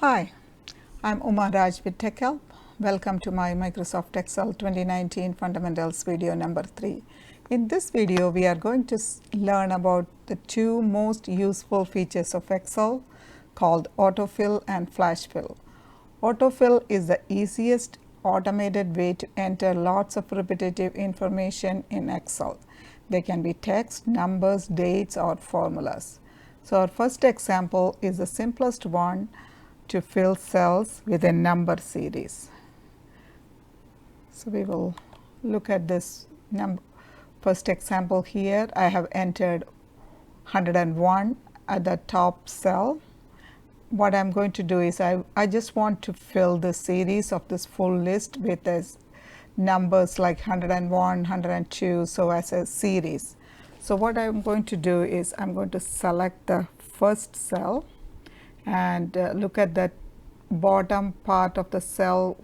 Hi, I'm Uma Raj with Tech Help. Welcome to my Microsoft Excel 2019 Fundamentals video number 3. In this video, we are going to learn about the two most useful features of Excel called Autofill and Flashfill. Autofill is the easiest automated way to enter lots of repetitive information in Excel. They can be text, numbers, dates, or formulas. So our first example is the simplest one to fill cells with a number series. So we will look at this first example here. I have entered 101 at the top cell. What I'm going to do is I just want to fill the series of this full list with this numbers like 101, 102, so as a series. So what I'm going to do is I'm going to select the first cell and look at that bottom part of the cell,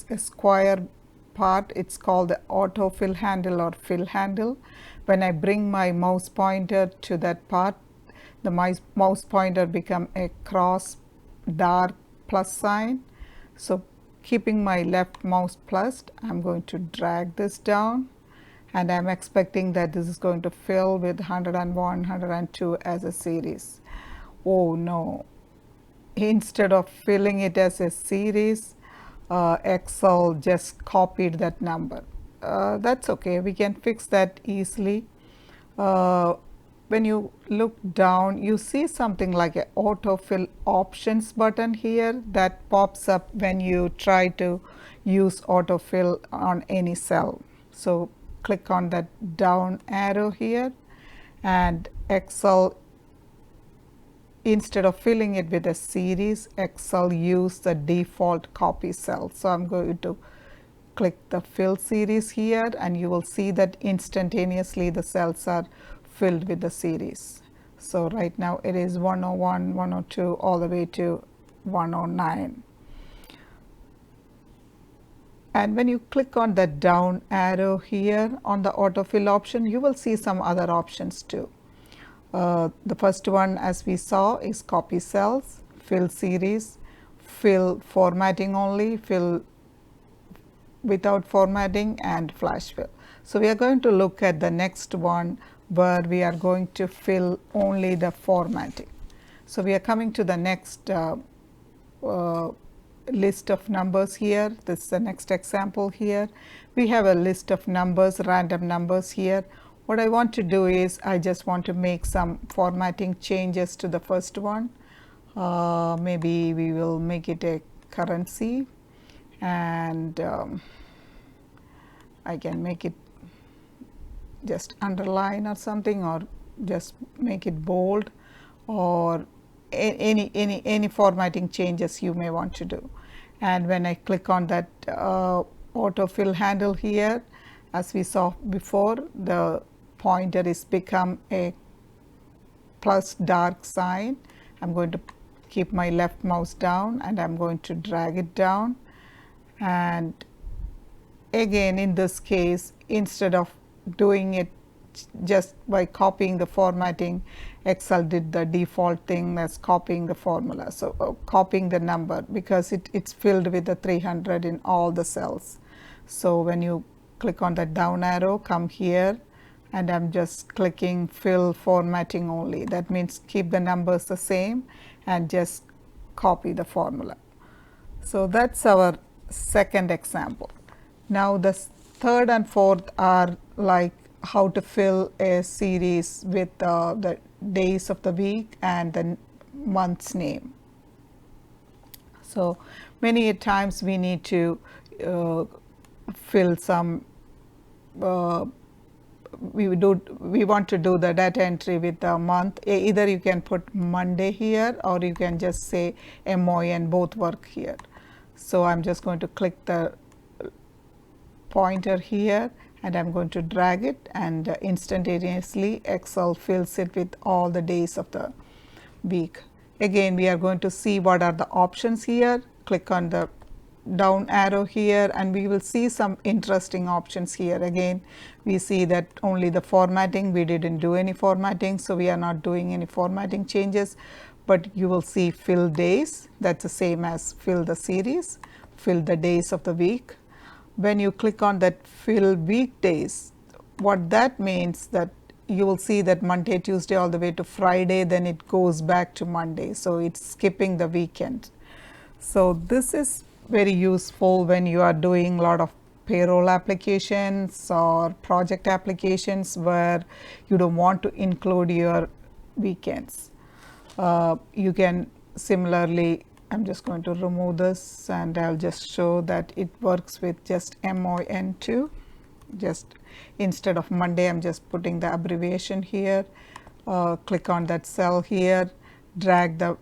a square part. It's called the autofill handle or fill handle. When I bring my mouse pointer to that part, the mouse pointer become a cross dark plus sign. So keeping my left mouse pressed, I'm going to drag this down, and I'm expecting that this is going to fill with 101, 102 as a series. Oh no, instead of filling it as a series, Excel just copied that number. That's okay, we can fix that easily. When you look down, you see something like an autofill options button here that pops up when you try to use autofill on any cell. So click on that down arrow here, and Excel, instead of filling it with a series, Excel use the default copy cell. So I'm going to click the fill series here, and you will see that instantaneously the cells are filled with the series. So right now it is 101, 102 all the way to 109. And when you click on the down arrow here on the autofill option, you will see some other options too. The first one, as we saw, is copy cells, fill series, fill formatting only, fill without formatting, and flash fill. So we are going to look at the next one where we are going to fill only the formatting. So we are coming to the next list of numbers here. This is the next example here. We have a list of numbers, random numbers here. What I want to do is I just want to make some formatting changes to the first one. Maybe we will make it a currency, and I can make it just underline or something, or just make it bold, or any formatting changes you may want to do. And when I click on that autofill handle here, as we saw before, the pointer is become a plus dark sign. I'm going to keep my left mouse down, and I'm going to drag it down, and again in this case, instead of doing it just by copying the formatting, Excel did the default thing as copying the formula. So copying the number, because it's filled with the 300 in all the cells. So when you click on the down arrow, come here, and I'm just clicking fill formatting only. That means keep the numbers the same and just copy the formula. So that's our second example. Now the third and fourth are like how to fill a series with the days of the week and the month's name. So many times we need to fill some we want to do the data entry with the month. Either you can put Monday here, or you can just say MON, both work here. So I'm just going to click the pointer here, and I'm going to drag it, and instantaneously Excel fills it with all the days of the week. Again, we are going to see what are the options here. Click on the down arrow here, and we will see some interesting options here. Again, we see that only the formatting, we didn't do any formatting, so we are not doing any formatting changes. but you will see fill days. That's the same as fill the series, fill the days of the week. When you click on that fill weekdays, what that means that you will see that Monday, Tuesday all the way to Friday, then it goes back to Monday. So it's skipping the weekend. So this is very useful when you are doing a lot of payroll applications or project applications where you don't want to include your weekends. You can similarly, I'm just going to remove this and I'll just show that it works with just MON2. Just instead of Monday, I'm just putting the abbreviation here. Click on that cell here, drag the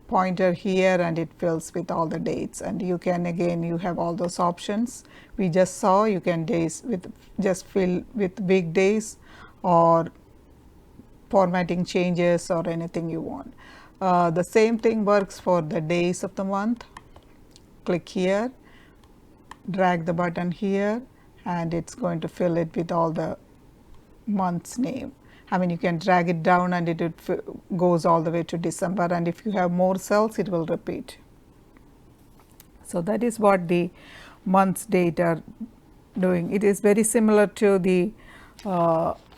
pointer here, and it fills with all the dates. And you can, again, you have all those options we just saw. You can days with just fill with weekdays or formatting changes or anything you want. The same thing works for the days of the month. Click here, drag the button here, and it's going to fill it with all the month's name. I mean, you can drag it down and it goes all the way to December, and if you have more cells, it will repeat. So that is what the month's date are doing. It is very similar to the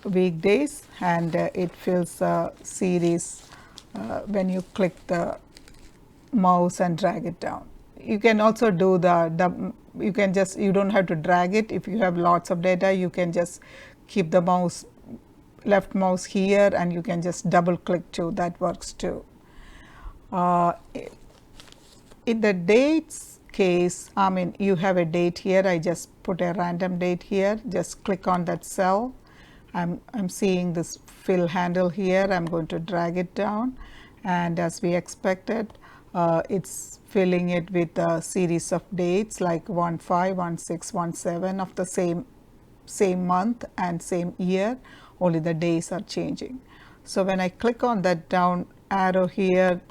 weekdays, and it fills a series when you click the mouse and drag it down. You can also do you can just, you don't have to drag it. If you have lots of data, you can just keep the mouse, left mouse here, and you can just double click too. That works too. In the dates case, I mean, you have a date here. I just put a random date here. Just click on that cell. I'm seeing this fill handle here. I'm going to drag it down, and as we expected, it's filling it with a series of dates like 1/5, 1/6, 1/7 of the same month and same year, only the days are changing. So when I click on that down arrow here,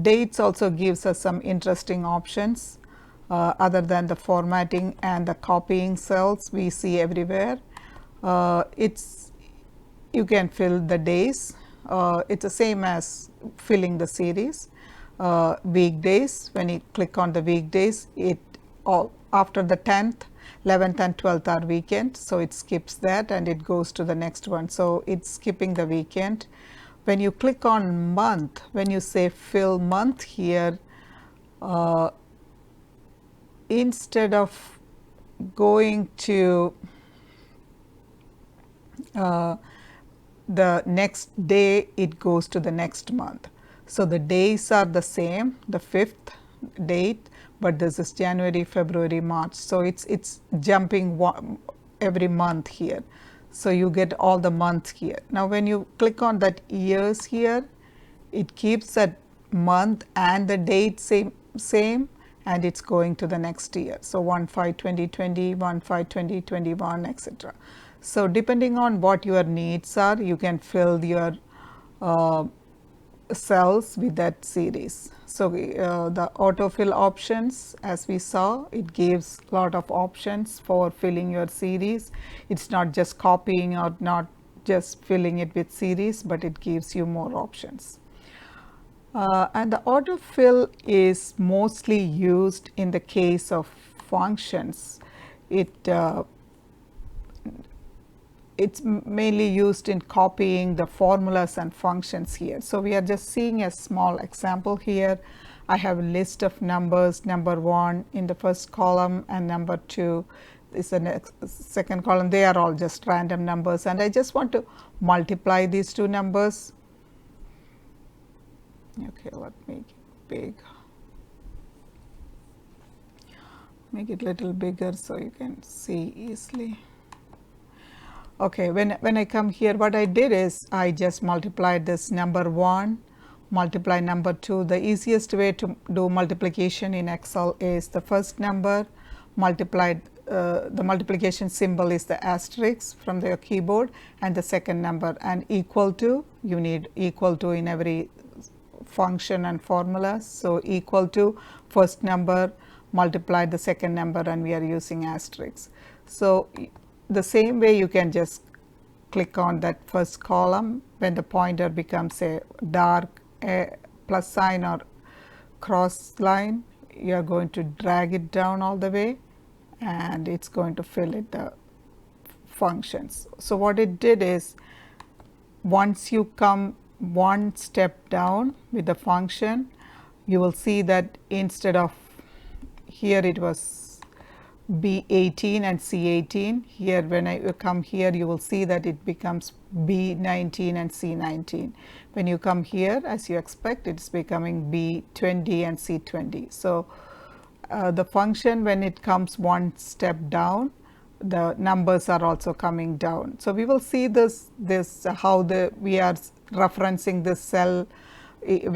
dates also gives us some interesting options other than the formatting and the copying cells we see everywhere. You can fill the days. It's the same as filling the series. Weekdays, when you click on the weekdays, after the 10th, 11th and 12th are weekend, so it skips that and it goes to the next one. So it's skipping the weekend. When you click on month, when you say fill month here, instead of going to the next day, it goes to the next month. So the days are the same, the 5th date, but this is January, February, March. So it's jumping every month here. So you get all the months here. Now when you click on that years here, it keeps that month and the date same, and it's going to the next year. So 1/5/2020, 1/5/2021, etc. So depending on what your needs are, you can fill your cells with that series. So the autofill options, as we saw, it gives a lot of options for filling your series. It's not just copying or not just filling it with series, but it gives you more options. And the autofill is mostly used in the case of functions. It's mainly used in copying the formulas and functions here. So we are just seeing a small example here. I have a list of numbers, number 1 in the first column and number 2 is the second column. They are all just random numbers, and I just want to multiply these two numbers. Okay, let me make it big. Make it a little bigger so you can see easily. Okay, when I come here, what I did is I just multiplied this number 1, multiply number 2. The easiest way to do multiplication in Excel is the first number multiplied, the multiplication symbol is the asterisk from the keyboard, and the second number, and equal to, you need equal to in every function and formula. So equal to first number multiplied the second number, and we are using asterisk. So the same way you can just click on that first column when the pointer becomes a dark plus sign or cross line, you are going to drag it down all the way and it's going to fill it the functions. So what it did is, once you come one step down with the function, you will see that instead of here it was B18 and C18, here when I come here you will see that it becomes B19 and C19. When you come here, as you expect, it's becoming B20 and C20. So the function, when it comes one step down, the numbers are also coming down. So we will see this how we are referencing this cell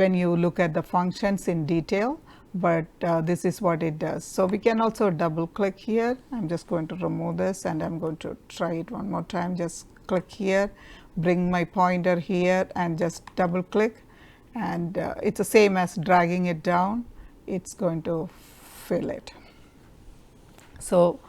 when you look at the functions in detail, but this is what it does. So we can also double click here. I'm just going to remove this and I'm going to try it one more time. Just click here, bring my pointer here and just double click, and it's the same as dragging it down. It's going to fill it. So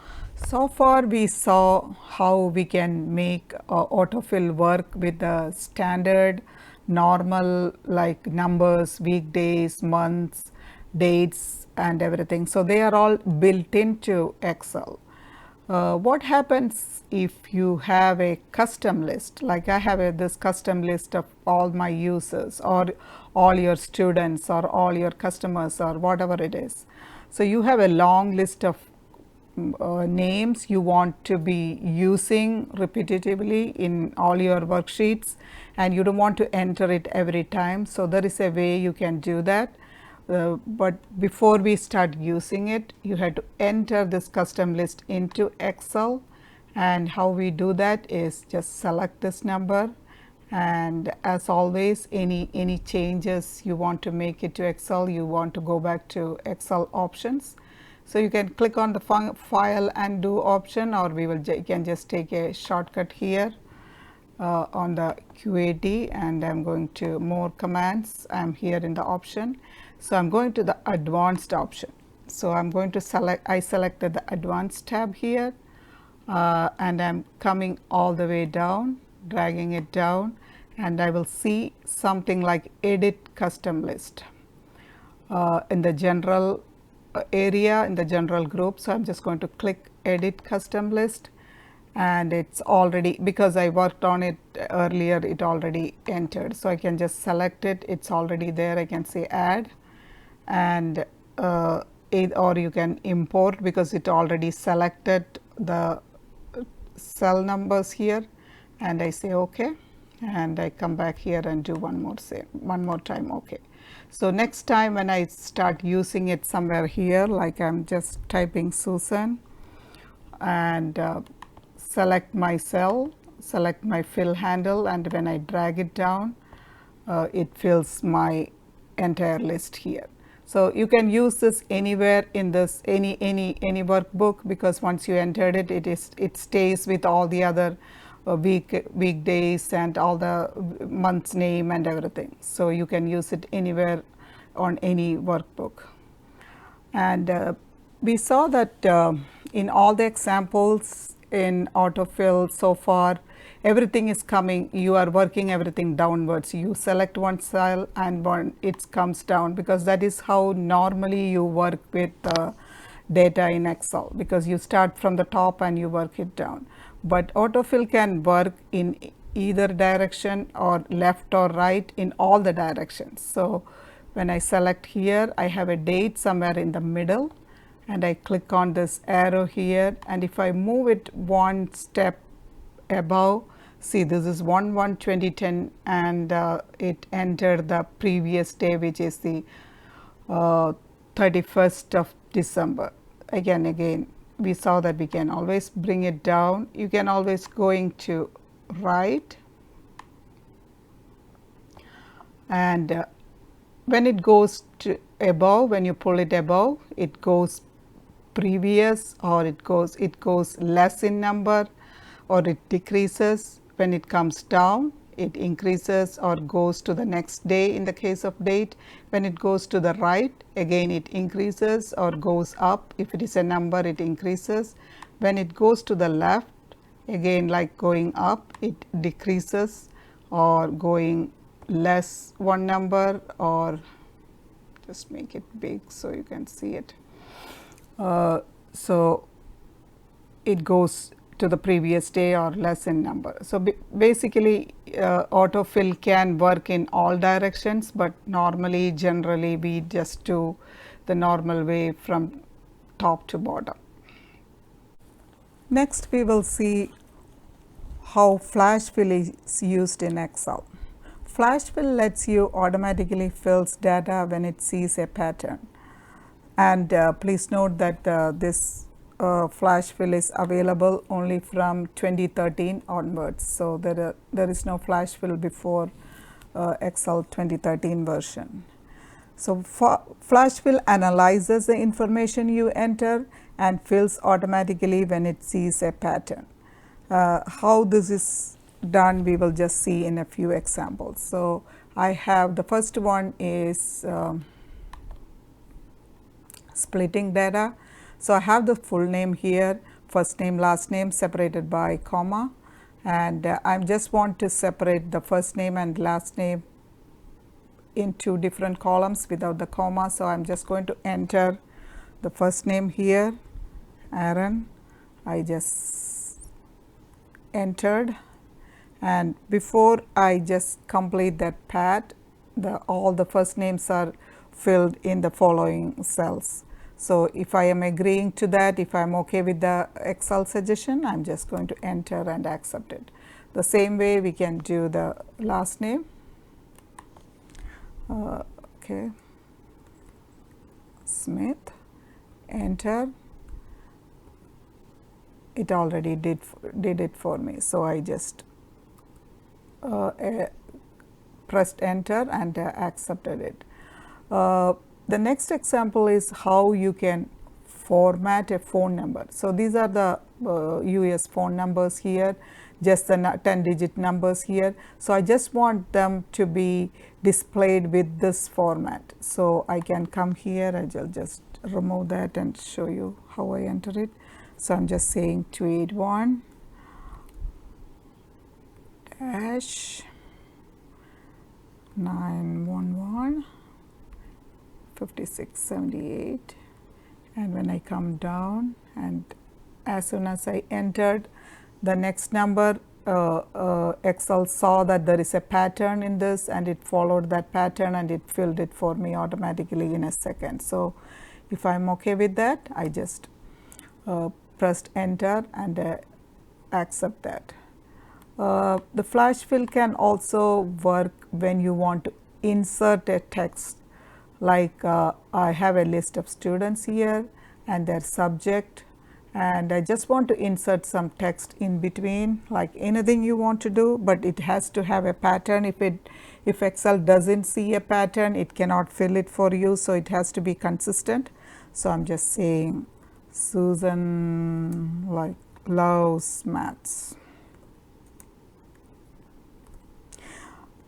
far we saw how we can make autofill work with the standard normal like numbers, weekdays, months, dates and everything. So they are all built into Excel. What happens if you have a custom list, like I have this custom list of all my users or all your students or all your customers or whatever it is. So you have a long list of names you want to be using repetitively in all your worksheets, and you don't want to enter it every time. So there is a way you can do that. But before we start using it, you have to enter this custom list into Excel. And how we do that is just select this number, and as always, any changes you want to make it to Excel, you want to go back to Excel options. So you can click on the file and do option, or you can just take a shortcut here on the QAD, and I'm going to more commands. I'm here in the option. So I'm going to the advanced option. So I'm going to I selected the advanced tab here, and I'm coming all the way down, dragging it down, and I will see something like edit custom list in the general area, in the general group. So I'm just going to click edit custom list, and it's already, because I worked on it earlier, it already entered. So I can just select it, it's already there. I can say add, and or you can import because it already selected the cell numbers here, and I say okay, and I come back here and do one more time okay. So next time when I start using it somewhere here, like I'm just typing Susan and select my cell, select my fill handle, and when I drag it down, it fills my entire list here. So you can use this anywhere in this any workbook, because once you entered it, it stays with all the other weekdays and all the month's name and everything. So you can use it anywhere on any workbook. And we saw that in all the examples in autofill so far, everything is coming, you are working everything downwards. You select one cell and it comes down, because that is how normally you work with data in Excel, because you start from the top and you work it down. But autofill can work in either direction, or left or right, in all the directions. So when I select here, I have a date somewhere in the middle, and I click on this arrow here, and if I move it one step above, see, this is 1/1/2010, and it entered the previous day, which is the 31st of December. Again, we saw that we can always bring it down. You can always going to right, and when it goes to above, when you pull it above, it goes previous, or it goes less in number, or it decreases. When it comes down, it increases or goes to the next day in the case of date. When it goes to the right, again it increases or goes up. If it is a number, it increases. When it goes to the left, again like going up, it decreases or going less one number or just make it big so you can see it. So it goes to the previous day or lesson number. So basically autofill can work in all directions, but normally generally we just do the normal way from top to bottom. Next we will see how Flashfill is used in Excel. Flashfill lets you automatically fills data when it sees a pattern. And please note that this Flashfill is available only from 2013 onwards. So there is no Flashfill before Excel 2013 version. So Flashfill analyzes the information you enter and fills automatically when it sees a pattern. How this is done we will just see in a few examples. So I have the first one is splitting data. So I have the full name here, first name, last name separated by comma, and I just want to separate the first name and last name in two different columns without the comma. So I'm just going to enter the first name here, Aaron. I just entered, and before I just complete that pad, all the first names are filled in the following cells. So if I am agreeing to that, if I'm okay with the Excel suggestion, I'm just going to enter and accept it. The same way we can do the last name. Okay, Smith, enter. It already did it for me, so I just pressed enter and accepted it. The next example is how you can format a phone number. So these are the US phone numbers here, just the 10-digit numbers here. So I just want them to be displayed with this format. So I can come here, I will just remove that and show you how I enter it. So I'm just saying 281 dash 911 5678, and when I come down, and as soon as I entered the next number, Excel saw that there is a pattern in this and it followed that pattern and it filled it for me automatically in a second. So if I'm okay with that, I just pressed enter and accept that. The Flashfill can also work when you want to insert a text, like I have a list of students here and their subject, and I just want to insert some text in between, like anything you want to do, but it has to have a pattern. If Excel doesn't see a pattern, it cannot fill it for you, so it has to be consistent. So I'm just saying Susan like loves maths.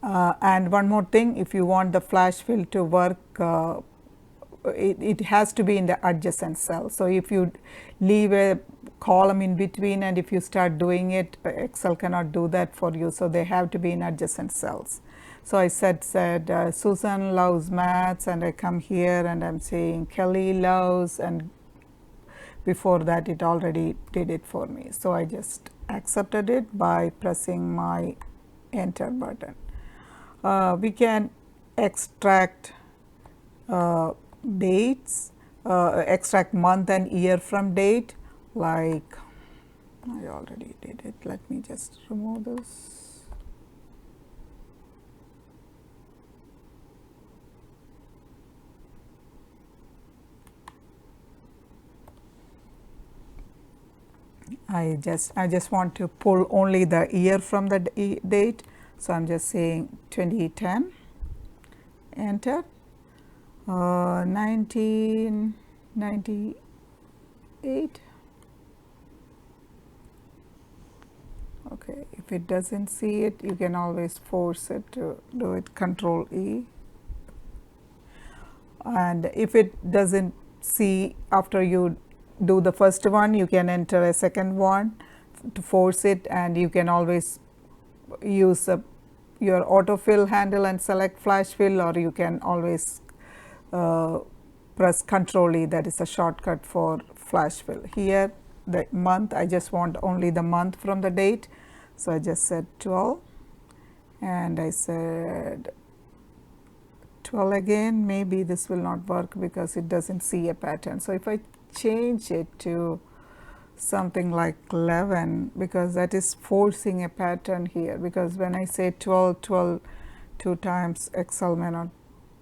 And one more thing, if you want the Flashfill to work, it has to be in the adjacent cell. So if you leave a column in between and if you start doing it, Excel cannot do that for you. So they have to be in adjacent cells. So I said Susan loves maths, and I come here and I'm saying Kelly loves, and before that it already did it for me. So I just accepted it by pressing my enter button. We can extract dates, extract month and year from date, like I already did it. Let me just remove this. I just want to pull only the year from the date. So I'm just saying 2010, enter. 1998. Okay, if it doesn't see it, you can always force it to do it, Control E. And if it doesn't see after you do the first one, you can enter a second one to force it, and you can always use your autofill handle and select Flashfill, or you can always press Control E, that is a shortcut for flash fill. Here the month, I just want only the month from the date, so I just said 12 and I said 12 again. Maybe this will not work because it doesn't see a pattern. So if I change it to something like 11, because that is forcing a pattern here, because when I say 12 two times, Excel may not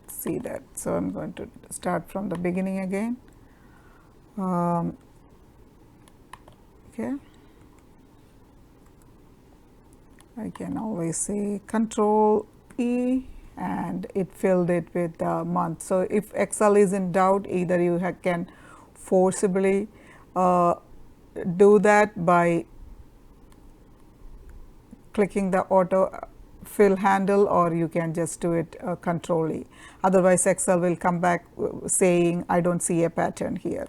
see that. So I'm going to start from the beginning again. Okay, I can always say Control E and it filled it with the month. So if Excel is in doubt, either you can forcibly do that by clicking the auto fill handle, or you can just do it Control E. Otherwise Excel will come back saying I don't see a pattern here.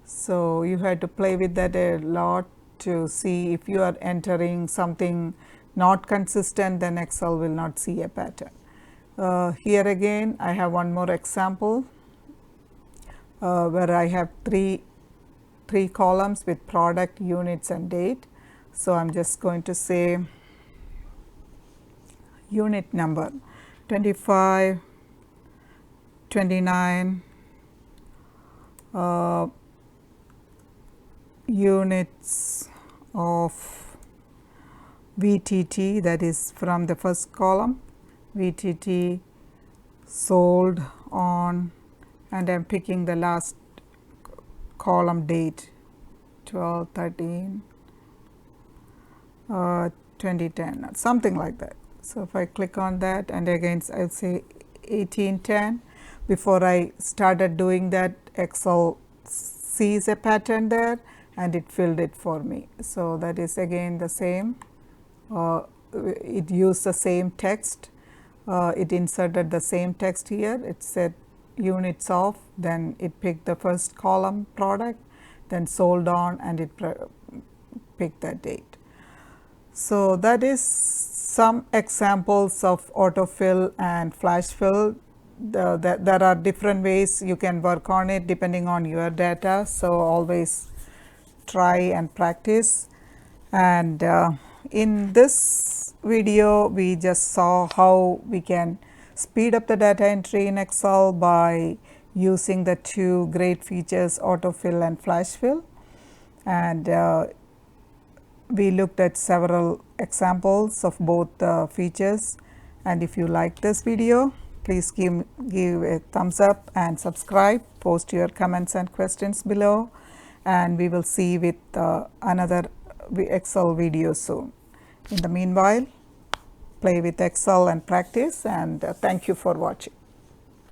So you have to play with that a lot to see if you are entering something not consistent, then Excel will not see a pattern. Here again I have one more example where I have three columns with product, units and date. So I'm just going to say unit number 25, 29, units of VTT, that is from the first column, VTT sold on, and I'm picking the last column date 12, 13, 2010, something like that. So if I click on that, and again I'll say 1810, before I started doing that, Excel sees a pattern there and it filled it for me. So that is again the same. It used the same text. It inserted the same text here. It said units of, then it picked the first column product, then sold on, and it picked that date. So that is some examples of autofill and flash fill. There are different ways you can work on it depending on your data. So always try and practice. And in this video we just saw how we can speed up the data entry in Excel by using the two great features, autofill and flash fill. And we looked at several examples of both features. And if you like this video, please give a thumbs up and subscribe. Post your comments and questions below, and we will see with another Excel video soon. In the meanwhile, play with Excel and practice, and thank you for watching.